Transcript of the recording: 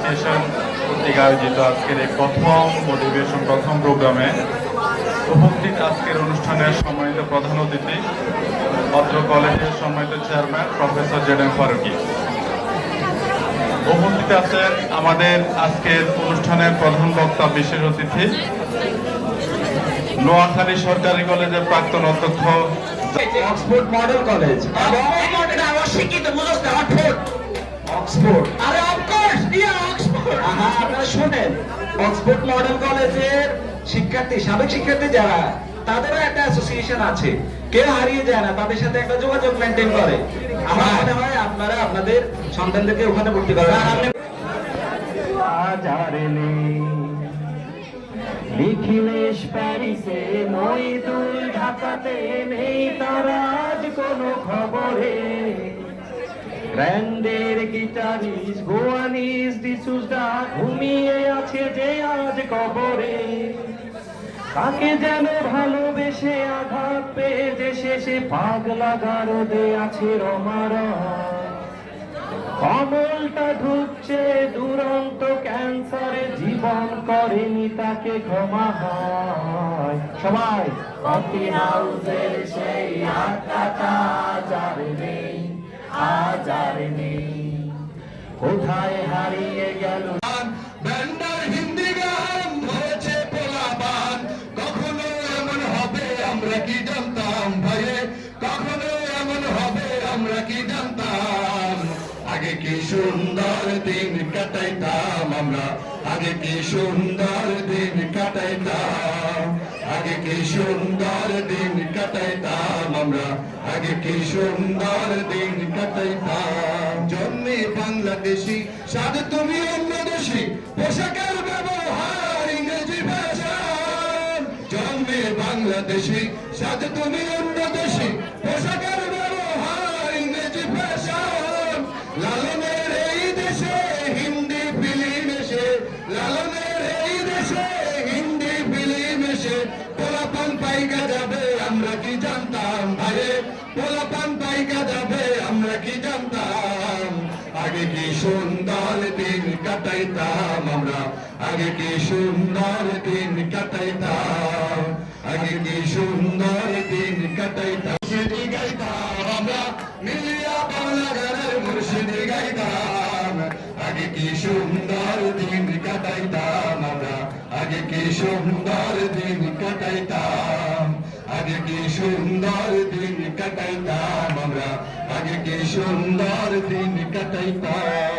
Education কর্তৃক আয়োজিত আজকের এই প্রথম মোটিভেশন প্রথম প্রোগ্রামে উপস্থিত আজকের অনুষ্ঠানের সম্মানিত প্রধান অতিথি অত্র কলেজের সম্মানিত চেয়ারম্যান প্রফেসর জেড.এম. ফারুকী। উপস্থিত আছেন আমাদের আজকের অনুষ্ঠানের প্রধান বক্তা বিশেষ অতিথি নোয়াখালী সরকারি কলেজের প্রাক্তন অধ্যক্ষ অক্সফোর্ড মডেল কলেজ অক্সফোর্ড আরে অফকোর্স অক্সফোর্ড আপনারা শুনেন অক্সফোর্ড মডেল কলেজের শিক্ষার্থী সাবেক শিক্ষার্থী যারা তাদেরও একটা অ্যাসোসিয়েশন আছে, কেউ হারিয়ে যায় না, তাদের সাথে একটা যোগাযোগ মেনটেন করে। আমার মনে হয় আপনারা আপনাদের সন্তানদেরকে ওখানে ভর্তি করেন। নিখিলেশ প্যারিসে, মইদুল ঢাকাতে, নেই তার আজ কোনো খবরে। ব্র্যান্ডের গিটারিস্ট গোয়ানিস ডিসুজা ঘুমিয়ে আছে যে আজ কবরে। তাকে যেন ভালোবেসে আঘাত পেয়ে যে শেষে পাগলা গারদে আছে রমারা। কমলটা ঢুকছে দুরন্ত ক্যান্সারে, জীবন করেনি তাকে ক্ষমা হয়। সবাই কফি হাউসের সেই আড্ডাটা আজ আর নেই, আজ আর নেই। কোথায় হারিয়ে গেল ব্যান্ডার হিন্দি গান ধরেছে পোলাপান। কখনো এমন হবে আমরা কি জানতাম ভাইরে, কখনো এমন হবে আমরা কি জানতাম। আগে কি সুন্দর দিন কাটাইতাম আমরা, আগে কি সুন্দর দিন কাটাইতাম, আগে কি সুন্দর দিন কাটাইতাম আমরা, আগে কি সুন্দর দিন কাটাইতাম। জন্মে বাংলাদেশি সাধে তুমি অন্য দেশি, পোশাকের ব্যবহার ইংরেজি ভাষা। জন্মে বাংলাদেশি সাথে তুমি অন্য দেশি, পোশাকের ব্যবহার ইংরেজি ভাষা। লালনের এই দেশে হিন্দি ফিল্ম এসে, লালনের এই দেশে হিন্দি ফিল্ম এসে পোলাপান পাইকা যাবে আমরা কি জানতাম ভাইরে, পোলাপান পাইকা যাবে আমরা কি জানতাম। আগে কি সুন্দর দিন কাটাইতাম আমরা, আগে কি সুন্দর দিন কাটাইতাম, আগে কি সুন্দর দিন কাটাইতাম। মুর্শিদি গাইতাম আমরা, মিলিয়া বাংলা গানের মুর্শিদি গাইতাম। আগে কি সুন্দর দিন কাটাইতাম আমরা, আগে কি সুন্দর দিন কাটাইতাম, আগে কি সুন্দর দিন কাটাইতাম আমরা, আগে কি সুন্দর দিন কাটাইতাম।